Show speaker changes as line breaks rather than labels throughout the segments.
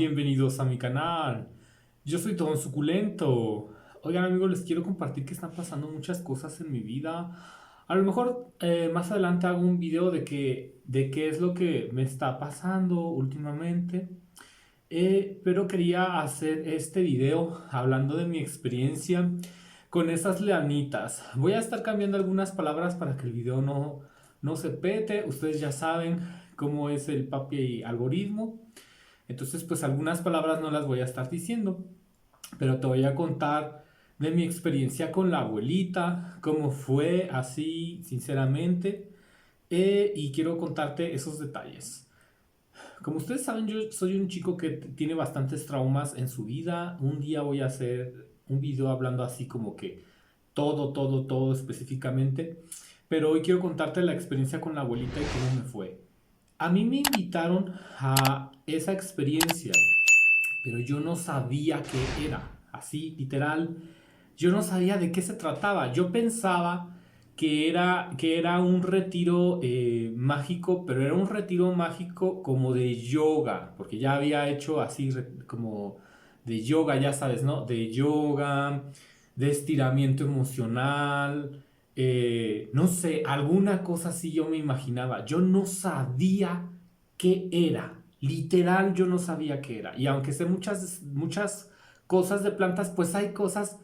bienvenidos a mi canal. Yo soy Don Suculento. Oigan amigos, les quiero compartir que están pasando muchas cosas en mi vida. A lo mejor más adelante hago un video de qué es lo que me está pasando últimamente. Pero quería hacer este video hablando de mi experiencia con esas leanitas. Voy a estar cambiando algunas palabras para que el video no se pete. Ustedes ya saben cómo es el papi algoritmo. Entonces, pues algunas palabras no las voy a estar diciendo, pero te voy a contar de mi experiencia con la abuelita, cómo fue así, sinceramente, y quiero contarte esos detalles. Como ustedes saben, yo soy un chico que tiene bastantes traumas en su vida. Un día voy a hacer un video hablando así como que todo específicamente, pero hoy quiero contarte la experiencia con la abuelita y cómo me fue. A mí me invitaron a esa experiencia, pero yo no sabía qué era. Así, literal, yo no sabía de qué se trataba. Yo pensaba que era un retiro mágico, pero era un retiro mágico como de yoga, porque ya había hecho así como de yoga, ya sabes, ¿no? De yoga, de estiramiento emocional, no sé, alguna cosa así yo me imaginaba. Yo no sabía qué era. Literal, yo no sabía qué era. Y aunque sé muchas cosas de plantas, pues hay cosas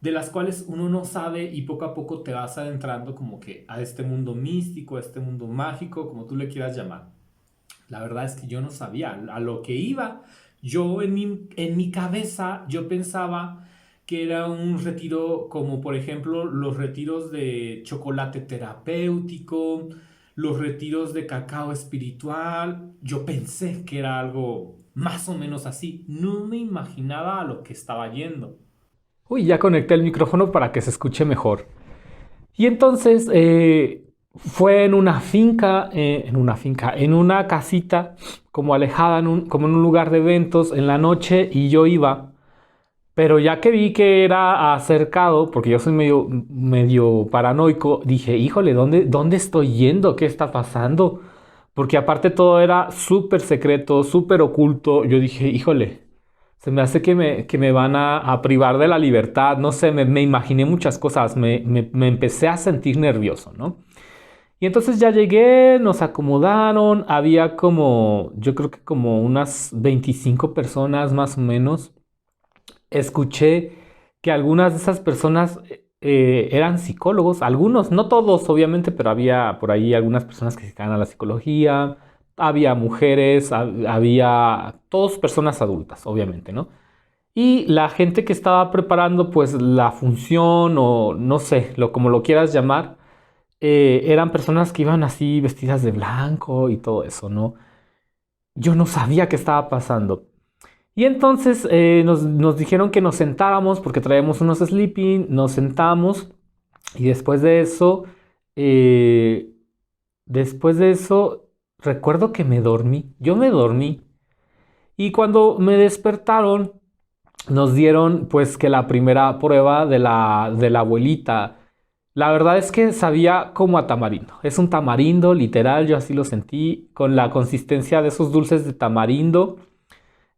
de las cuales uno no sabe y poco a poco te vas adentrando como que a este mundo místico, a este mundo mágico, como tú le quieras llamar. La verdad es que yo no sabía a lo que iba. Yo en mi cabeza yo pensaba que era un retiro como por ejemplo los retiros de chocolate terapéutico, los retiros de cacao espiritual. Yo pensé que era algo más o menos así. No me imaginaba a lo que estaba yendo.
Uy, ya conecté el micrófono para que se escuche mejor. Y entonces fue en una casita como alejada, como en un lugar de eventos en la noche y yo iba. Pero ya que vi que era acercado, porque yo soy medio paranoico, dije, híjole, ¿dónde estoy yendo? ¿Qué está pasando? Porque aparte todo era súper secreto, súper oculto. Yo dije, híjole, se me hace que me van a privar de la libertad. No sé, me imaginé muchas cosas. Me empecé a sentir nervioso, ¿no? Y entonces ya llegué, nos acomodaron. Había como, yo creo que como unas 25 personas más o menos. Escuché que algunas de esas personas eran psicólogos, algunos, no todos obviamente, pero había por ahí algunas personas que se dedicaban a la psicología, había mujeres, había todos personas adultas, obviamente, ¿no? Y la gente que estaba preparando pues la función o no sé, como lo quieras llamar, eran personas que iban así vestidas de blanco y todo eso, ¿no? Yo no sabía qué estaba pasando. Y entonces nos dijeron que nos sentáramos porque traíamos unos sleeping, nos sentamos y eh, después de eso, recuerdo que me dormí, yo me dormí y cuando me despertaron nos dieron pues que la primera prueba de la abuelita, la verdad es que sabía como a tamarindo, es un tamarindo literal, yo así lo sentí, con la consistencia de esos dulces de tamarindo,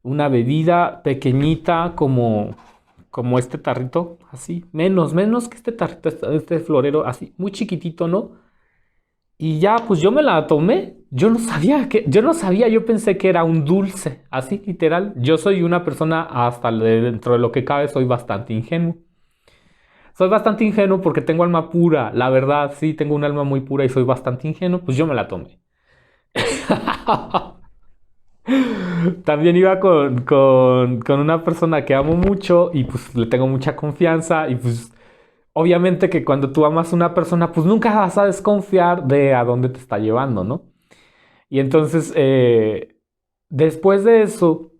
una bebida pequeñita como este tarrito, así, menos que este tarrito, este florero, así, muy chiquitito, ¿no? Y ya, pues yo me la tomé. Yo no sabía, yo pensé que era un dulce, así literal. Yo soy una persona, dentro de lo que cabe, soy bastante ingenuo. Soy bastante ingenuo porque tengo alma pura, la verdad, sí, tengo un alma muy pura y soy bastante ingenuo, pues yo me la tomé. También iba con una persona que amo mucho y pues le tengo mucha confianza y pues obviamente que cuando tú amas a una persona pues nunca vas a desconfiar de a dónde te está llevando, ¿no? Y entonces después de eso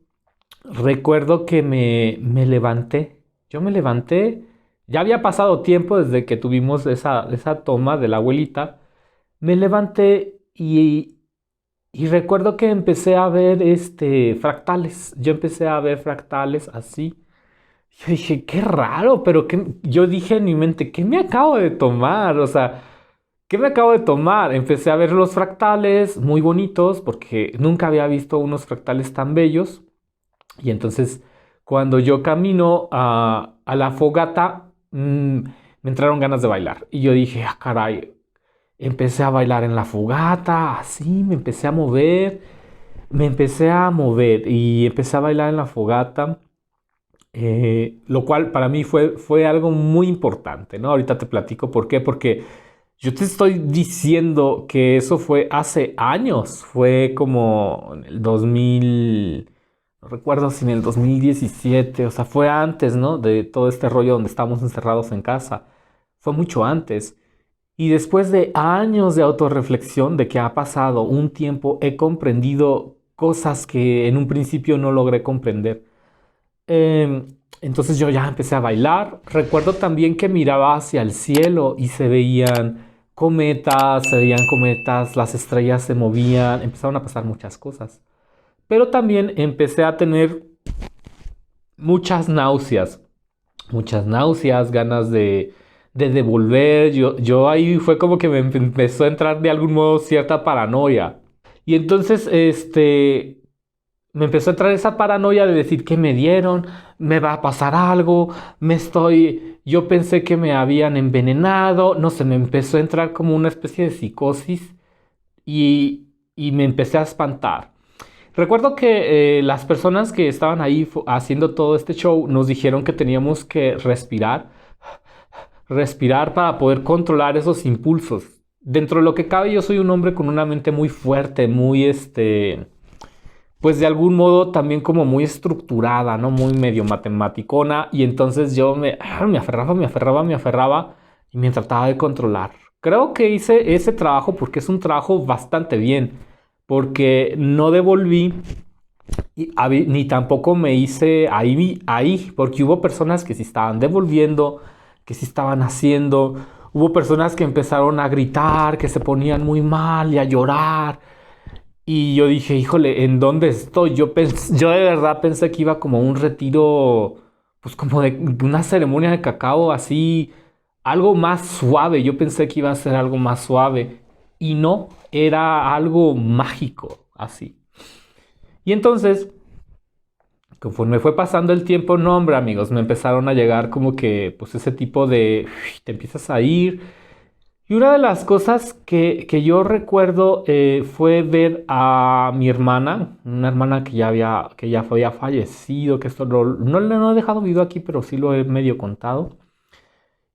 recuerdo que me levanté, yo me levanté, ya había pasado tiempo desde que tuvimos esa toma de la abuelita, me levanté y recuerdo que empecé a ver fractales. Yo empecé a ver fractales así. Yo dije, qué raro, pero yo dije en mi mente, ¿qué me acabo de tomar? O sea, ¿qué me acabo de tomar? Empecé a ver los fractales muy bonitos porque nunca había visto unos fractales tan bellos. Y entonces, cuando yo camino a la fogata, me entraron ganas de bailar. Y yo dije, ah, caray, empecé a bailar en la fogata, así, me empecé a mover y empecé a bailar en la fogata. Lo cual para mí fue algo muy importante, ¿no? Ahorita te platico por qué, porque yo te estoy diciendo que eso fue hace años, fue como en el 2000, no recuerdo si en el 2017, o sea, fue antes, ¿no? De todo este rollo donde estábamos encerrados en casa, fue mucho antes. Y después de años de autorreflexión, de que ha pasado un tiempo, he comprendido cosas que en un principio no logré comprender. Eh, entonces yo ya empecé a bailar. Recuerdo también que miraba hacia el cielo y se veían cometas, las estrellas se movían, empezaron a pasar muchas cosas. Pero también empecé a tener muchas náuseas, ganas de devolver. Yo ahí fue como que me empezó a entrar de algún modo cierta paranoia. Y entonces, me empezó a entrar esa paranoia de decir que me dieron, me va a pasar algo, yo pensé que me habían envenenado, no sé, me empezó a entrar como una especie de psicosis y me empecé a espantar. Recuerdo que las personas que estaban ahí haciendo todo este show nos dijeron que teníamos que respirar para poder controlar esos impulsos. Dentro de lo que cabe, yo soy un hombre con una mente muy fuerte, pues de algún modo también como muy estructurada, ¿no? Muy medio matematicona. Y entonces yo me aferraba y me trataba de controlar. Creo que hice ese trabajo porque es un trabajo bastante bien. Porque no devolví ni tampoco me hice ahí, porque hubo personas que sí estaban devolviendo, que sí estaban haciendo. Hubo personas que empezaron a gritar, que se ponían muy mal y a llorar. Y yo dije, híjole, ¿en dónde estoy? Yo de verdad pensé que iba como a un retiro, pues como de una ceremonia de cacao así, algo más suave. Yo pensé que iba a ser algo más suave. Y no, era algo mágico, así. Y entonces, conforme fue pasando el tiempo, no, hombre, amigos, me empezaron a llegar como que, pues ese tipo de, te empiezas a ir. Y una de las cosas que yo recuerdo fue ver a mi hermana, una hermana que ya había fallecido, que esto no he dejado video aquí, pero sí lo he medio contado.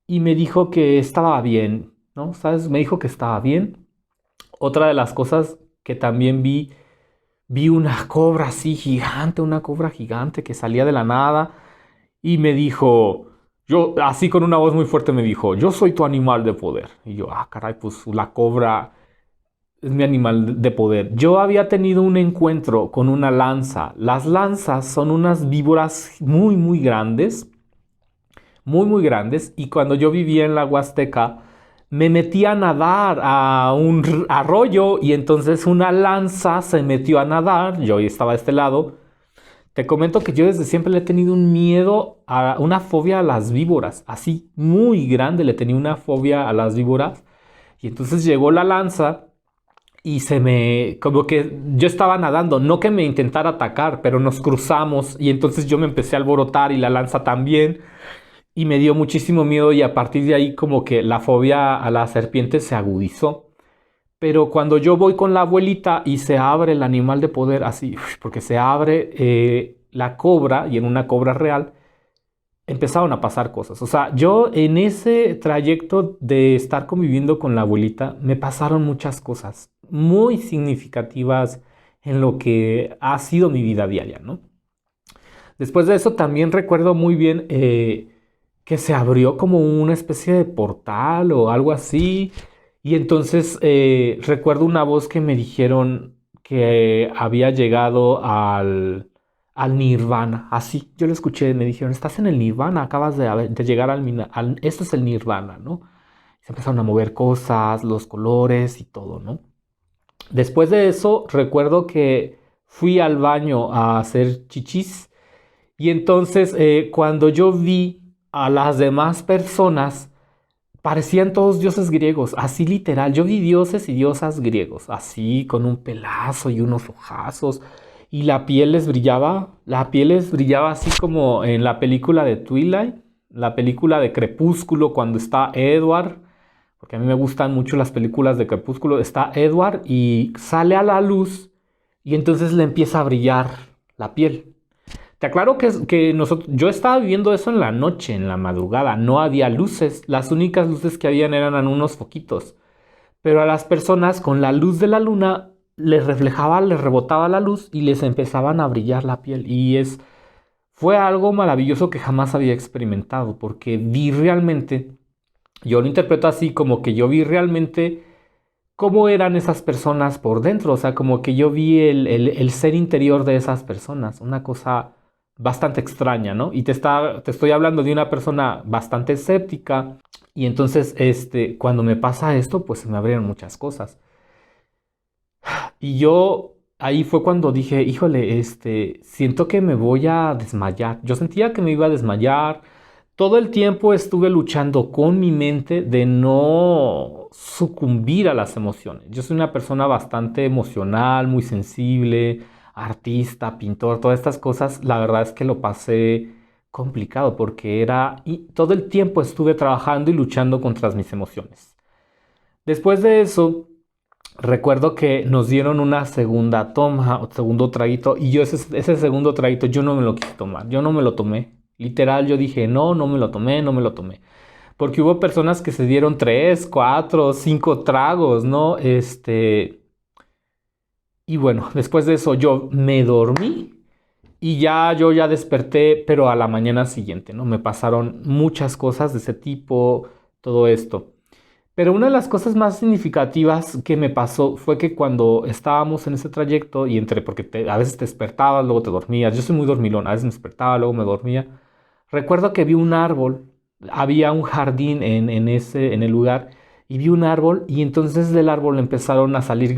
Y me dijo que estaba bien, ¿no? ¿Sabes? Me dijo que estaba bien. Otra de las cosas que también vi una cobra así gigante, una cobra gigante que salía de la nada y me dijo, así con una voz muy fuerte me dijo, yo soy tu animal de poder. Y yo, ah, caray, pues la cobra es mi animal de poder. Yo había tenido un encuentro con una lanza. Las lanzas son unas víboras muy grandes, y cuando yo vivía en la Huasteca, me metí a nadar a un arroyo y entonces una lanza se metió a nadar, yo estaba de este lado. Te comento que yo desde siempre le he tenido un miedo, una fobia a las víboras, así muy grande, le tenía una fobia a las víboras. Y entonces llegó la lanza y como que yo estaba nadando, no que me intentara atacar, pero nos cruzamos y entonces yo me empecé a alborotar y la lanza también. Y me dio muchísimo miedo y a partir de ahí como que la fobia a las serpientes se agudizó. Pero cuando yo voy con la abuelita y se abre el animal de poder así, porque se abre la cobra y en una cobra real, empezaron a pasar cosas. O sea, yo en ese trayecto de estar conviviendo con la abuelita, me pasaron muchas cosas muy significativas en lo que ha sido mi vida diaria, ¿no? Después de eso también recuerdo muy bien que se abrió como una especie de portal o algo así. Y entonces recuerdo una voz que me dijeron que había llegado al nirvana. Así, yo lo escuché, me dijeron, estás en el nirvana, acabas de llegar esto es el nirvana, ¿no? Se empezaron a mover cosas, los colores y todo, ¿no? Después de eso, recuerdo que fui al baño a hacer chichis y entonces cuando yo vi a las demás personas, parecían todos dioses griegos, así literal. Yo vi dioses y diosas griegos, así con un pelazo y unos ojazos. y la piel les brillaba así como en la película de Twilight, la película de Crepúsculo cuando está Edward, porque a mí me gustan mucho las películas de Crepúsculo, está Edward y sale a la luz y entonces le empieza a brillar la piel. Te aclaro que yo estaba viviendo eso en la noche, en la madrugada, no había luces, las únicas luces que habían eran unos foquitos, pero a las personas con la luz de la luna les reflejaba, les rebotaba la luz y les empezaban a brillar la piel fue algo maravilloso que jamás había experimentado porque vi realmente, yo lo interpreto así como que yo vi realmente cómo eran esas personas por dentro, o sea, como que yo vi el ser interior de esas personas, una cosa bastante extraña, ¿no? Y te estoy hablando de una persona bastante escéptica y entonces, cuando me pasa esto, pues se me abrieron muchas cosas. Y yo ahí fue cuando dije, híjole, siento que me voy a desmayar. Yo sentía que me iba a desmayar. Todo el tiempo estuve luchando con mi mente de no sucumbir a las emociones. Yo soy una persona bastante emocional, muy sensible, artista, pintor, todas estas cosas. La verdad es que lo pasé complicado porque y todo el tiempo estuve trabajando y luchando contra mis emociones. Después de eso, recuerdo que nos dieron una segunda toma, o segundo traguito, y yo ese segundo traguito yo no me lo quise tomar, yo no me lo tomé. Literal, yo dije, no, no me lo tomé, no me lo tomé. Porque hubo personas que se dieron 3, 4, 5 tragos, ¿no? Y bueno, después de eso yo me dormí y yo ya desperté, pero a la mañana siguiente, ¿no? Me pasaron muchas cosas de ese tipo, todo esto. Pero una de las cosas más significativas que me pasó fue que cuando estábamos en ese trayecto y porque a veces te despertabas, luego te dormías, yo soy muy dormilón, a veces me despertaba, luego me dormía, recuerdo que vi un árbol, había un jardín en el lugar y vi un árbol y entonces del árbol empezaron a salir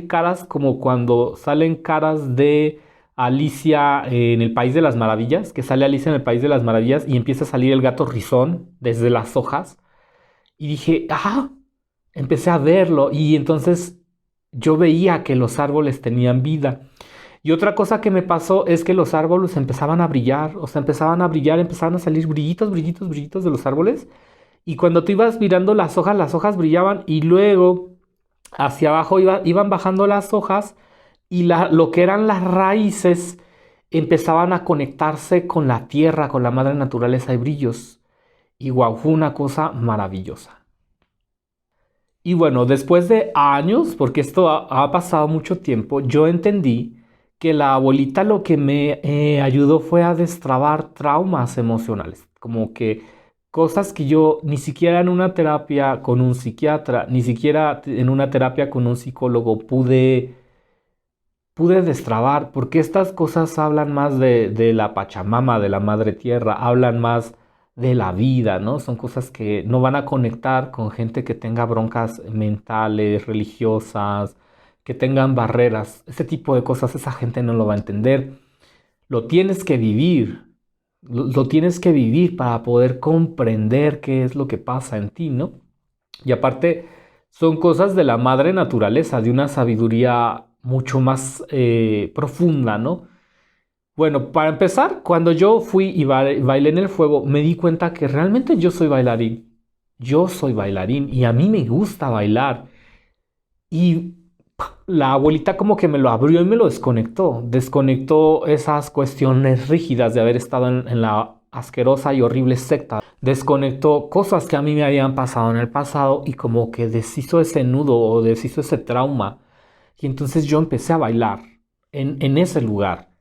caras como cuando salen caras de Alicia en el País de las Maravillas, que sale Alicia en el País de las Maravillas y empieza a salir el gato rizón desde las hojas. Y dije, empecé a verlo y entonces yo veía que los árboles tenían vida. Y otra cosa que me pasó es que los árboles empezaban a brillar, o sea, empezaban a brillar, empezaban a salir brillitos, brillitos, brillitos de los árboles. Y cuando tú ibas mirando las hojas brillaban y luego hacia abajo iban bajando las hojas y lo que eran las raíces empezaban a conectarse con la tierra, con la madre naturaleza y brillos. Y guau, fue una cosa maravillosa. Y bueno, después de años, porque esto ha pasado mucho tiempo, yo entendí que la abuelita lo que me ayudó fue a destrabar traumas emocionales, como que cosas que yo ni siquiera en una terapia con un psiquiatra, ni siquiera en una terapia con un psicólogo pude destrabar, porque estas cosas hablan más de la Pachamama, de la Madre Tierra, hablan más de la vida, ¿no? Son cosas que no van a conectar con gente que tenga broncas mentales, religiosas, que tengan barreras. Ese tipo de cosas esa gente no lo va a entender. Lo tienes que vivir, lo tienes que vivir para poder comprender qué es lo que pasa en ti, ¿no? Y aparte, son cosas de la madre naturaleza, de una sabiduría mucho más profunda, ¿no? Bueno, para empezar, cuando yo fui y bailé en el fuego, me di cuenta que realmente yo soy bailarín. Yo soy bailarín y a mí me gusta bailar. Y la abuelita como que me lo abrió y me lo desconectó. Desconectó esas cuestiones rígidas de haber estado en la asquerosa y horrible secta. Desconectó cosas que a mí me habían pasado en el pasado y como que deshizo ese nudo o deshizo ese trauma. Y entonces yo empecé a bailar en ese lugar.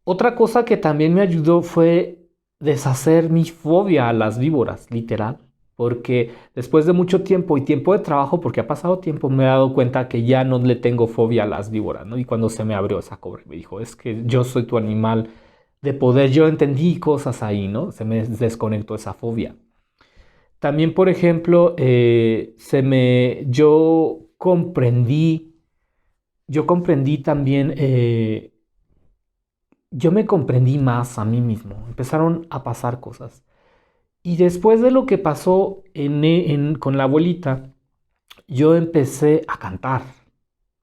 Otra cosa que también me ayudó fue deshacer mi fobia a las víboras, literal. Porque después de mucho tiempo y tiempo de trabajo, porque ha pasado tiempo, me he dado cuenta que ya no le tengo fobia a las víboras, ¿no? Y cuando se me abrió esa cobra, me dijo, es que yo soy tu animal de poder, yo entendí cosas ahí, ¿no? Se me desconectó esa fobia. También, por ejemplo, yo comprendí también, yo me comprendí más a mí mismo, empezaron a pasar cosas. Y después de lo que pasó con la abuelita, yo empecé a cantar.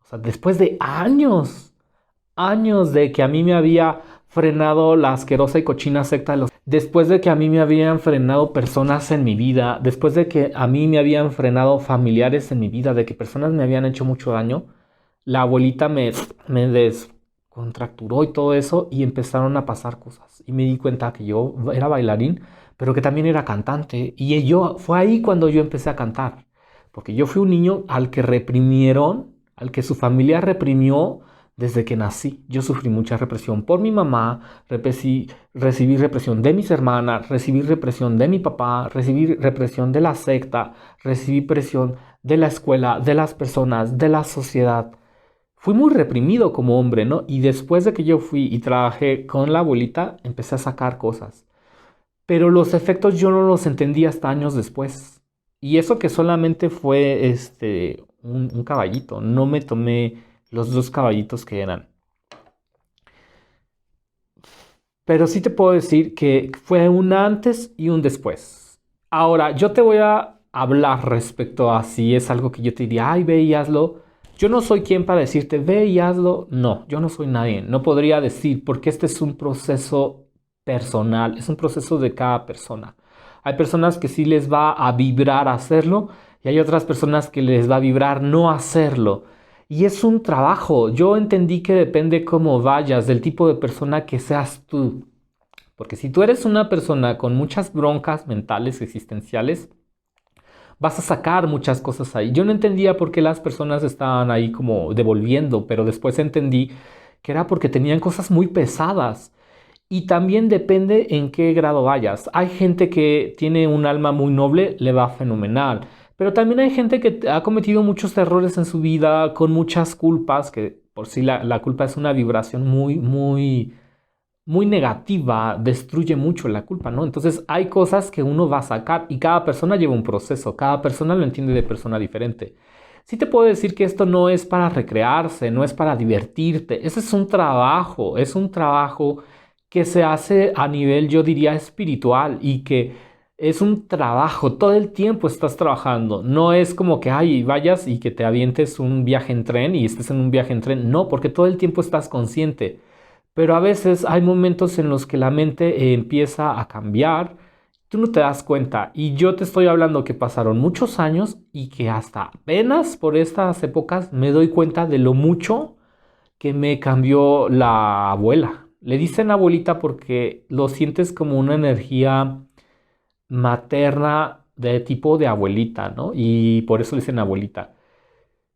O sea, después de años. años de que a mí me había frenado la asquerosa y cochina secta de los... Después de que a mí me habían frenado personas en mi vida, después de que a mí me habían frenado familiares en mi vida, de que personas me habían hecho mucho daño, la abuelita me descontracturó y todo eso y empezaron a pasar cosas. Y me di cuenta que yo era bailarín, pero que también era cantante. Y yo, fue ahí cuando yo empecé a cantar. Porque yo fui un niño al que reprimieron, al que su familia reprimió desde que nací. Yo sufrí mucha represión por mi mamá, recibí represión de mis hermanas, recibí represión de mi papá, recibí represión de la secta, recibí presión de la escuela, de las personas, de la sociedad. Fui muy reprimido como hombre, ¿no? Y después de que yo fui y trabajé con la abuelita, empecé a sacar cosas. Pero los efectos yo no los entendí hasta años después. Y eso que solamente fue un caballito. No me tomé los 2 caballitos que eran. Pero sí te puedo decir que fue un antes y un después. Ahora, yo te voy a hablar respecto a si es algo que yo te diría, ay, ve y hazlo. Yo no soy quien para decirte, ve y hazlo. No, yo no soy nadie. No podría decir, porque este es un proceso personal, es un proceso de cada persona. Hay personas que sí les va a vibrar hacerlo y hay otras personas que les va a vibrar no hacerlo. Y es un trabajo. Yo entendí que depende cómo vayas, del tipo de persona que seas tú. Porque si tú eres una persona con muchas broncas mentales, existenciales, vas a sacar muchas cosas ahí. Yo no entendía por qué las personas estaban ahí como devolviendo, pero después entendí que era porque tenían cosas muy pesadas. Y también depende en qué grado vayas. Hay gente que tiene un alma muy noble, le va fenomenal. Pero también hay gente que ha cometido muchos errores en su vida, con muchas culpas, que por sí la culpa es una vibración muy negativa, destruye mucho la culpa, ¿no? Entonces hay cosas que uno va a sacar y cada persona lleva un proceso, cada persona lo entiende de persona diferente. Sí te puedo decir que esto no es para recrearse, no es para divertirte, ese es un trabajo que se hace a nivel, yo diría, espiritual y que es un trabajo, todo el tiempo estás trabajando, no es como que ay, vayas y que te avientes un viaje en tren y estés en un viaje en tren, no, porque todo el tiempo estás consciente. Pero a veces hay momentos en los que la mente empieza a cambiar, tú no te das cuenta. Y yo te estoy hablando que pasaron muchos años y que hasta apenas por estas épocas me doy cuenta de lo mucho que me cambió la abuela. Le dicen abuelita porque lo sientes como una energía materna de tipo de abuelita, ¿no? Y por eso le dicen abuelita.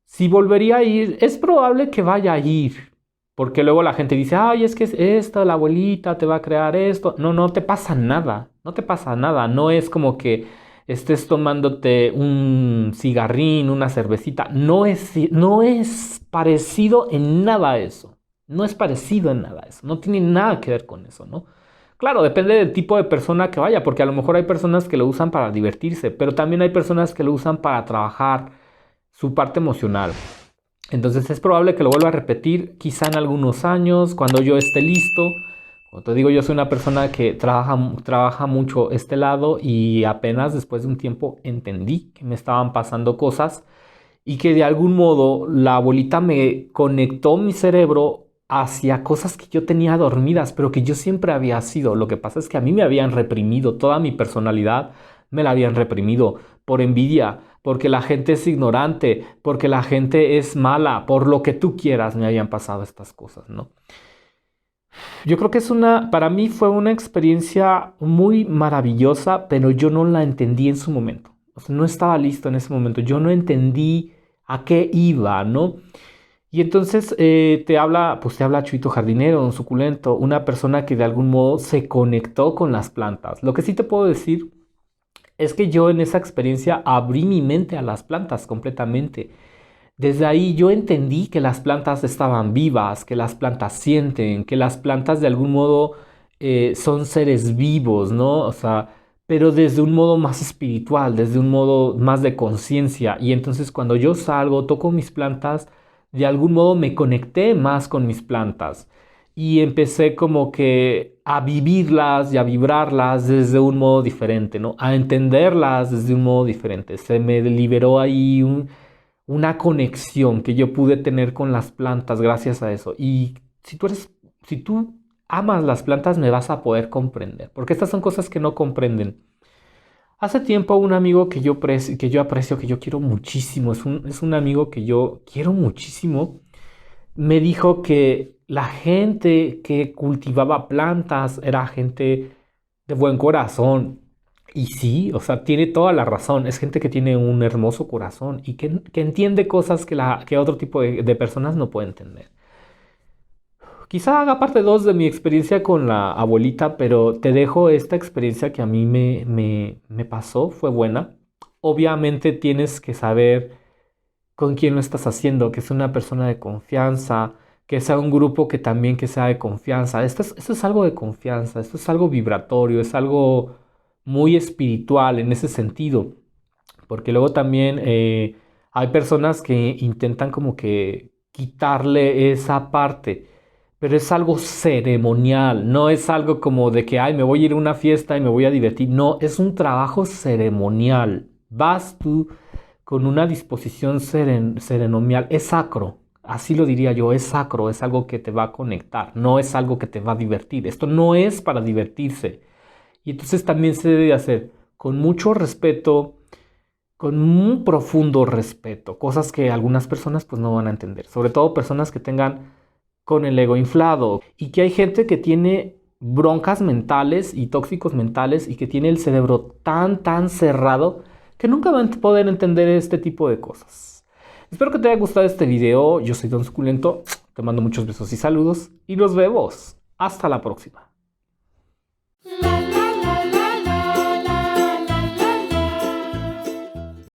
Si volvería a ir, es probable que vaya a ir, porque luego la gente dice, ay, es que es esto, la abuelita te va a crear esto. No, no te pasa nada, no te pasa nada. No es como que estés tomándote un cigarrín, una cervecita. No es parecido en nada a eso. No es parecido en nada a eso. No tiene nada que ver con eso, ¿no? Claro, depende del tipo de persona que vaya, porque a lo mejor hay personas que lo usan para divertirse, pero también hay personas que lo usan para trabajar su parte emocional. Entonces es probable que lo vuelva a repetir quizá en algunos años, cuando yo esté listo. Como te digo, yo soy una persona que trabaja mucho este lado y apenas después de un tiempo entendí que me estaban pasando cosas y que de algún modo la abuelita me conectó mi cerebro hacia cosas que yo tenía dormidas, pero que yo siempre había sido. Lo que pasa es que a mí me habían reprimido toda mi personalidad, me la habían reprimido por envidia, porque la gente es ignorante, porque la gente es mala, por lo que tú quieras me habían pasado estas cosas, ¿no? Yo creo que para mí fue una experiencia muy maravillosa, pero yo no la entendí en su momento. O sea, no estaba listo en ese momento. Yo no entendí a qué iba, ¿no? Y entonces te habla Chuito Jardinero, un suculento, una persona que de algún modo se conectó con las plantas. Lo que sí te puedo decir es que yo en esa experiencia abrí mi mente a las plantas completamente. Desde ahí yo entendí que las plantas estaban vivas, que las plantas sienten, que las plantas de algún modo son seres vivos, ¿no? O sea, pero desde un modo más espiritual, desde un modo más de conciencia. Y entonces cuando yo salgo, toco mis plantas, de algún modo me conecté más con mis plantas y empecé como que a vivirlas y a vibrarlas desde un modo diferente, ¿no? A entenderlas desde un modo diferente. Se me liberó ahí una conexión que yo pude tener con las plantas gracias a eso. Y si tú amas las plantas, me vas a poder comprender, porque estas son cosas que no comprenden. Hace tiempo un amigo que yo aprecio, que yo quiero muchísimo, es un amigo que yo quiero muchísimo, me dijo que la gente que cultivaba plantas era gente de buen corazón. Y sí, o sea, tiene toda la razón. Es gente que tiene un hermoso corazón y que entiende cosas que otro tipo de personas no pueden entender. Quizá haga parte 2 de mi experiencia con la abuelita, pero te dejo esta experiencia que a mí me pasó, fue buena. Obviamente tienes que saber con quién lo estás haciendo, que es una persona de confianza, que sea un grupo que también que sea de confianza. Esto es algo de confianza, esto es algo vibratorio, es algo muy espiritual en ese sentido, porque luego también hay personas que intentan como que quitarle esa parte, pero es algo ceremonial, no es algo como de que, ay, me voy a ir a una fiesta y me voy a divertir, no, es un trabajo ceremonial. Vas tú con una disposición ceremonial, es sacro, así lo diría yo, es sacro, es algo que te va a conectar, no es algo que te va a divertir, esto no es para divertirse. Y entonces también se debe hacer con mucho respeto, con un profundo respeto, cosas que algunas personas pues no van a entender, sobre todo personas que tengan con el ego inflado y que hay gente que tiene broncas mentales y tóxicos mentales y que tiene el cerebro tan cerrado que nunca van a poder entender este tipo de cosas. Espero que te haya gustado este video. Yo soy Don Suculento, te mando muchos besos y saludos y nos vemos. Hasta la próxima.